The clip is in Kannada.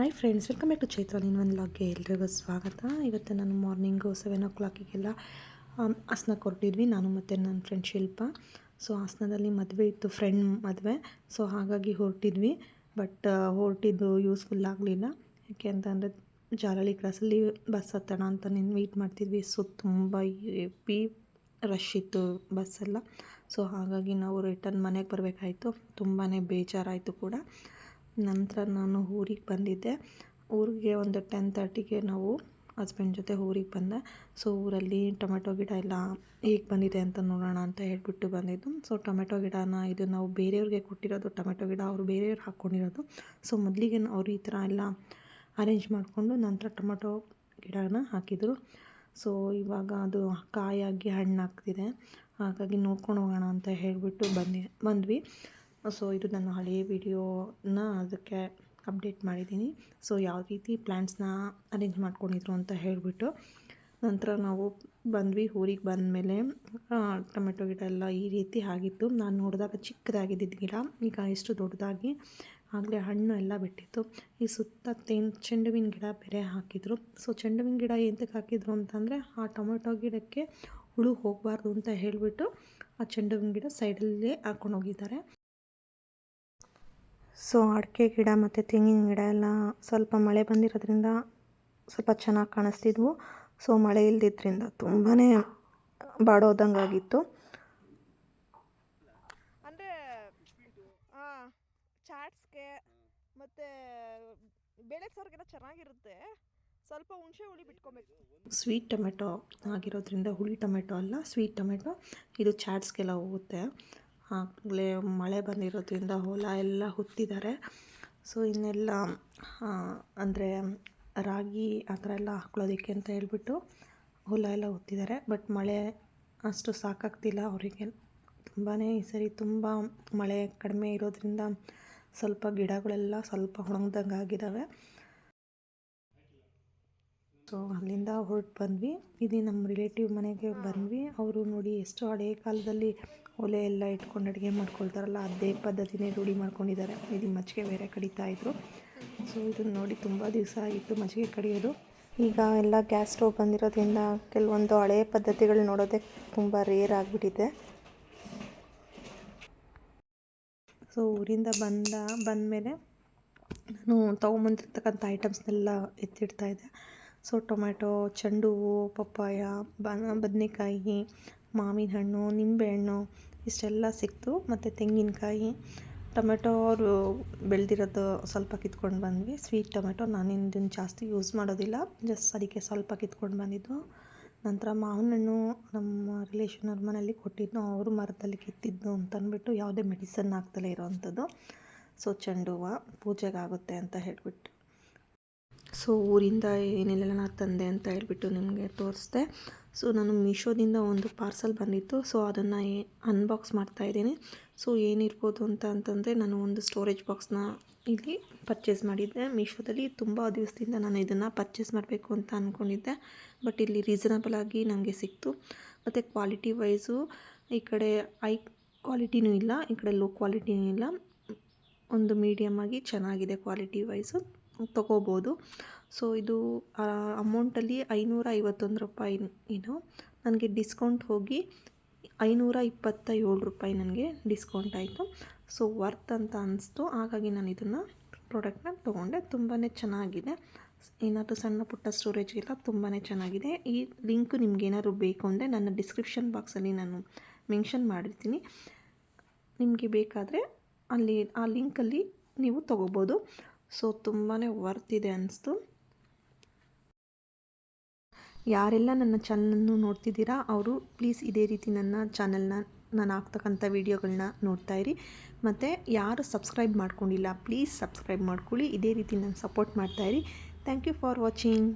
Hi friends, welcome back to Chaitra ಒಂದು ಲಾಗ್ಗೆ ಎಲ್ರಿಗೂ ಸ್ವಾಗತ. ಇವತ್ತು ನಾನು ಮಾರ್ನಿಂಗು 7 o'clock ಹಾಸನಕ್ಕೆ ಹೊರಟಿದ್ವಿ, ನಾನು ಮತ್ತು ನನ್ನ ಫ್ರೆಂಡ್ ಶಿಲ್ಪ. ಸೊ ಹಾಸನದಲ್ಲಿ ಮದುವೆ ಇತ್ತು, ಫ್ರೆಂಡ್ ಮದುವೆ. ಸೊ ಹಾಗಾಗಿ ಹೊರಟಿದ್ವಿ. ಬಟ್ ಹೊರಟಿದ್ದು ಯೂಸ್ಫುಲ್ ಆಗಲಿಲ್ಲ. ಯಾಕೆ ಅಂತಂದರೆ ಜಾಲಹಳ್ಳಿ ಕ್ರಾಸಲ್ಲಿ ಬಸ್ ಹತ್ತೋಣ ಅಂತ ವೆಯ್ಟ್ ಮಾಡ್ತಿದ್ವಿ. ಸೊ ತುಂಬ ಹೆವಿ ರಶ್ ಇತ್ತು ಬಸ್ಸೆಲ್ಲ. ಸೊ ಹಾಗಾಗಿ ನಾವು ರಿಟರ್ನ್ ಮನೆಗೆ ಬರಬೇಕಾಯಿತು. ತುಂಬಾ ಬೇಜಾರಾಯಿತು ಕೂಡ. ನಂತರ ನಾನು ಊರಿಗೆ ಬಂದಿದ್ದೆ. ಊರಿಗೆ ಒಂದು 10:30ಗೆ ನಾವು ಹಸ್ಬೆಂಡ್ ಜೊತೆ ಊರಿಗೆ ಬಂದೆ. ಸೊ ಊರಲ್ಲಿ ಟೊಮೆಟೊ ಗಿಡ ಎಲ್ಲ ಹೇಗೆ ಬಂದಿದೆ ಅಂತ ನೋಡೋಣ ಅಂತ ಹೇಳ್ಬಿಟ್ಟು ಬಂದಿದ್ದು. ಸೊ ಟೊಮೆಟೊ ಗಿಡನ ಇದು ನಾವು ಬೇರೆಯವ್ರಿಗೆ ಕೊಟ್ಟಿರೋದು ಟೊಮೆಟೊ ಗಿಡ, ಅವರು ಬೇರೆಯವ್ರು ಹಾಕ್ಕೊಂಡಿರೋದು. ಸೊ ಮೊದಲಿಗೆ ಅವರು ಈ ಥರ ಎಲ್ಲ ಅರೇಂಜ್ ಮಾಡಿಕೊಂಡು ನಂತರ ಟೊಮೆಟೊ ಗಿಡನ ಹಾಕಿದರು. ಸೊ ಇವಾಗ ಅದು ಕಾಯಾಗಿ ಹಣ್ಣಾಗ್ತಿದೆ. ಹಾಗಾಗಿ ನೋಡ್ಕೊಂಡು ಹೋಗೋಣ ಅಂತ ಹೇಳಿಬಿಟ್ಟು ಬಂದ್ವಿ. ಸೊ ಇದು ನನ್ನ ಹಳೆಯ ವಿಡಿಯೋನ ಅದಕ್ಕೆ ಅಪ್ಡೇಟ್ ಮಾಡಿದ್ದೀನಿ. ಸೊ ಯಾವ ರೀತಿ ಪ್ಲ್ಯಾಂಟ್ಸ್ನ ಅರೇಂಜ್ ಮಾಡ್ಕೊಂಡಿದ್ರು ಅಂತ ಹೇಳಿಬಿಟ್ಟು ನಂತರ ನಾವು ಬಂದ್ವಿ. ಊರಿಗೆ ಬಂದಮೇಲೆ ಟೊಮೆಟೊ ಗಿಡ ಎಲ್ಲ ಈ ರೀತಿ ಆಗಿತ್ತು. ನಾನು ನೋಡಿದಾಗ ಚಿಕ್ಕದಾಗಿದ್ದಿದ್ದು ಗಿಡ ಈಗ ಎಷ್ಟು ದೊಡ್ಡದಾಗಿ ಆಗಲೇ ಹಣ್ಣು ಎಲ್ಲ ಬಿಟ್ಟಿತ್ತು. ಈ ಸುತ್ತ ಚೆಂಡುವಿನ ಗಿಡ ಬೇರೆ ಹಾಕಿದರು. ಸೊ ಚೆಂಡುವಿನ ಗಿಡ ಎಂತಕ್ಕೆ ಹಾಕಿದ್ರು ಅಂತಂದರೆ ಆ ಟೊಮೆಟೊ ಗಿಡಕ್ಕೆ ಹುಳು ಹೋಗಬಾರ್ದು ಅಂತ ಹೇಳಿಬಿಟ್ಟು ಆ ಚೆಂಡುವಿನ ಗಿಡ ಸೈಡಲ್ಲೇ ಹಾಕ್ಕೊಂಡು ಹೋಗಿದ್ದಾರೆ. ಸೊ ಅಡಿಕೆ ಗಿಡ ಮತ್ತು ತೆಂಗಿನ ಗಿಡ ಎಲ್ಲ ಸ್ವಲ್ಪ ಮಳೆ ಬಂದಿರೋದ್ರಿಂದ ಸ್ವಲ್ಪ ಚೆನ್ನಾಗಿ ಕಾಣಿಸ್ತಿದ್ವು. ಸೊ ಮಳೆ ಇಲ್ದಿದ್ದರಿಂದ ತುಂಬಾ ಬಾಡೋದಂಗೆ ಆಗಿತ್ತು. ಅಂದರೆ ಚಾಟ್ಸ್ಗೆ ಮತ್ತು ಬೇಳೆ ಸಾರಿಗೆಲ್ಲ ಚೆನ್ನಾಗಿರುತ್ತೆ. ಸ್ವಲ್ಪ ಹುಣಸೆ ಹುಳಿ ಬಿಟ್ಕೊಬೇಕು. ಸ್ವೀಟ್ ಟೊಮೆಟೊ ಆಗಿರೋದ್ರಿಂದ ಹುಳಿ ಟೊಮೆಟೊ ಅಲ್ಲ, ಸ್ವೀಟ್ ಟೊಮೆಟೊ. ಇದು ಚಾಟ್ಸ್ಗೆಲ್ಲ ಹೋಗುತ್ತೆ. ಆಗಲೇ ಮಳೆ ಬಂದಿರೋದ್ರಿಂದ ಹೊಲ ಎಲ್ಲ ಹುತ್ತಿದ್ದಾರೆ. ಸೊ ಇನ್ನೆಲ್ಲ ಅಂದರೆ ರಾಗಿ ಆ ಥರ ಎಲ್ಲ ಹಾಕ್ಕೊಳ್ಳೋದಕ್ಕೆ ಅಂತ ಹೇಳ್ಬಿಟ್ಟು ಹೊಲ ಎಲ್ಲ ಹುತ್ತಿದ್ದಾರೆ. ಬಟ್ ಮಳೆ ಅಷ್ಟು ಸಾಕಾಗ್ತಿಲ್ಲ ಅವರಿಗೆ. ತುಂಬಾ ಈ ಸರಿ ತುಂಬ ಮಳೆ ಕಡಿಮೆ ಇರೋದ್ರಿಂದ ಸ್ವಲ್ಪ ಗಿಡಗಳೆಲ್ಲ ಸ್ವಲ್ಪ ಒಣಗ್ದಂಗೆ ಆಗಿದ್ದಾವೆ. ಸೊ ಅಲ್ಲಿಂದ ಹೊರಟು ಬಂದ್ವಿ. ಇದು ನಮ್ಮ ರಿಲೇಟಿವ್ ಮನೆಗೆ ಬಂದ್ವಿ. ಅವರು ನೋಡಿ ಎಷ್ಟು ಹಳೆಯ ಕಾಲದಲ್ಲಿ ಒಲೆ ಎಲ್ಲ ಇಟ್ಕೊಂಡು ಅಡುಗೆ ಮಾಡ್ಕೊಳ್ತಾರಲ್ಲ, ಅದೇ ಪದ್ಧತಿನೇ ರೂಢಿ ಮಾಡ್ಕೊಂಡಿದ್ದಾರೆ. ಇದು ಮಜ್ಜಿಗೆ ಬೇರೆ ಕಡಿತಾಯಿದ್ರು. ಸೊ ಇದನ್ನು ನೋಡಿ ತುಂಬ ದಿವಸ ಆಗಿತ್ತು ಮಜ್ಜಿಗೆ ಕಡಿಯೋದು. ಈಗ ಎಲ್ಲ ಗ್ಯಾಸ್ ಸ್ಟವ್ ಬಂದಿರೋದ್ರಿಂದ ಕೆಲವೊಂದು ಹಳೆಯ ಪದ್ಧತಿಗಳು ನೋಡೋದೇ ತುಂಬ ರೇರ್ ಆಗಿಬಿಟ್ಟಿದೆ. ಸೊ ಊರಿಂದ ಬಂದಮೇಲೆ ನಾನು ತೊಗೊಂಬಂದಿರ್ತಕ್ಕಂಥ ಐಟಮ್ಸ್ನೆಲ್ಲ ಎತ್ತಿಡ್ತಾಯಿದ್ದೆ. ಸೊ ಟೊಮೆಟೊ, ಚೆಂಡು ಹೂವು, ಪಪ್ಪಾಯ, ಬದನೆಕಾಯಿ, ಮಾವಿನ ಹಣ್ಣು, ನಿಂಬೆಹಣ್ಣು ಇಷ್ಟೆಲ್ಲ ಸಿಕ್ತು. ಮತ್ತು ತೆಂಗಿನಕಾಯಿ, ಟೊಮೆಟೊ ಅವರು ಬೆಳೆದಿರೋದು ಸ್ವಲ್ಪ ಕಿತ್ಕೊಂಡು ಬಂದ್ವಿ. ಸ್ವೀಟ್ ಟೊಮೆಟೊ ನಾನು ಇದನ್ನು ಜಾಸ್ತಿ ಯೂಸ್ ಮಾಡೋದಿಲ್ಲ, ಜಸ್ಟ್ ಅದಕ್ಕೆ ಸ್ವಲ್ಪ ಕಿತ್ಕೊಂಡು ಬಂದಿದ್ದು. ನಂತರ ಮಾವಿನ ಹಣ್ಣು ನಮ್ಮ ರಿಲೇಷನ್ ಅವ್ರ ಮನೇಲಿ ಕೊಟ್ಟಿದ್ದು, ಅವರು ಮರದಲ್ಲಿ ಕಿತ್ತಿದ್ದು ಅಂತಂದ್ಬಿಟ್ಟು ಯಾವುದೇ ಮೆಡಿಸನ್ ಹಾಕ್ತಲೇ ಇರೋವಂಥದ್ದು. ಸೊ ಚೆಂಡು ಹೂವು ಪೂಜೆಗಾಗುತ್ತೆ ಅಂತ ಹೇಳಿಬಿಟ್ಟು ಸೊ ಊರಿಂದ ಏನೆಲ್ಲ ತಂದೆ ಅಂತ ಹೇಳ್ಬಿಟ್ಟು ನಿಮಗೆ ತೋರಿಸ್ದೆ. ಸೊ ನಾನು ಮೀಶೋದಿಂದ ಒಂದು ಪಾರ್ಸಲ್ ಬಂದಿತ್ತು. ಸೊ ಅದನ್ನು ಅನ್ಬಾಕ್ಸ್ ಮಾಡ್ತಾಯಿದ್ದೀನಿ. ಸೊ ಏನಿರ್ಬೋದು ಅಂತಂದರೆ ನಾನು ಒಂದು ಸ್ಟೋರೇಜ್ ಬಾಕ್ಸ್ನ ಇಲ್ಲಿ ಪರ್ಚೇಸ್ ಮಾಡಿದ್ದೆ ಮೀಶೋದಲ್ಲಿ. ತುಂಬ ದಿವಸದಿಂದ ನಾನು ಇದನ್ನು ಪರ್ಚೇಸ್ ಮಾಡಬೇಕು ಅಂತ ಅಂದ್ಕೊಂಡಿದ್ದೆ. ಬಟ್ ಇಲ್ಲಿ ರೀಸನಬಲ್ ಆಗಿ ನನಗೆ ಸಿಕ್ತು. ಮತ್ತು ಕ್ವಾಲಿಟಿ ವೈಸು ಈ ಕಡೆ ಹೈ ಕ್ವಾಲಿಟಿನೂ ಇಲ್ಲ, ಈ ಕಡೆ ಲೋ ಕ್ವಾಲಿಟಿನೂ ಇಲ್ಲ, ಒಂದು ಮೀಡಿಯಮ್ ಆಗಿ ಚೆನ್ನಾಗಿದೆ ಕ್ವಾಲಿಟಿ ವೈಸು, ತೊಗೋಬೋದು. ಸೊ ಇದು ಅಮೌಂಟಲ್ಲಿ 551 ರೂಪಾಯಿ ಏನು, ನನಗೆ ಡಿಸ್ಕೌಂಟ್ ಹೋಗಿ 527 ರೂಪಾಯಿ ನನಗೆ ಡಿಸ್ಕೌಂಟ್ ಆಯಿತು. ಸೊ ವರ್ತ್ ಅಂತ ಅನಿಸ್ತು. ಹಾಗಾಗಿ ನಾನು ಇದನ್ನು ಪ್ರಾಡಕ್ಟ್ನ ತೊಗೊಂಡೆ. ತುಂಬಾ ಚೆನ್ನಾಗಿದೆ. ಏನಾದರೂ ಸಣ್ಣ ಪುಟ್ಟ ಸ್ಟೋರೇಜ್ಗೆಲ್ಲ ತುಂಬಾ ಚೆನ್ನಾಗಿದೆ. ಈ ಲಿಂಕು ನಿಮಗೇನಾದ್ರು ಬೇಕು ಅಂದರೆ ನನ್ನ ಡಿಸ್ಕ್ರಿಪ್ಷನ್ ಬಾಕ್ಸಲ್ಲಿ ನಾನು ಮೆನ್ಷನ್ ಮಾಡಿರ್ತೀನಿ. ನಿಮಗೆ ಬೇಕಾದರೆ ಅಲ್ಲಿ ಆ ಲಿಂಕಲ್ಲಿ ನೀವು ತೊಗೋಬೋದು. ಸೊ ತುಂಬಾ ವರ್ತ್ ಇದೆ ಅನ್ನಿಸ್ತು. ಯಾರೆಲ್ಲ ನನ್ನ ಚಾನಲನ್ನು ನೋಡ್ತಿದ್ದೀರಾ ಅವರು ಪ್ಲೀಸ್ ಇದೇ ರೀತಿ ನನ್ನ ಚಾನಲ್ನ ನಾನು ಹಾಕ್ತಕ್ಕಂಥ ವೀಡಿಯೋಗಳನ್ನ ನೋಡ್ತಾಯಿರಿ. ಮತ್ತು ಯಾರು ಸಬ್ಸ್ಕ್ರೈಬ್ ಮಾಡ್ಕೊಂಡಿಲ್ಲ ಪ್ಲೀಸ್ ಸಬ್ಸ್ಕ್ರೈಬ್ ಮಾಡ್ಕೊಳ್ಳಿ. ಇದೇ ರೀತಿ ನಾನು ಸಪೋರ್ಟ್ ಮಾಡ್ತಾಯಿರಿ. Thank you for watching.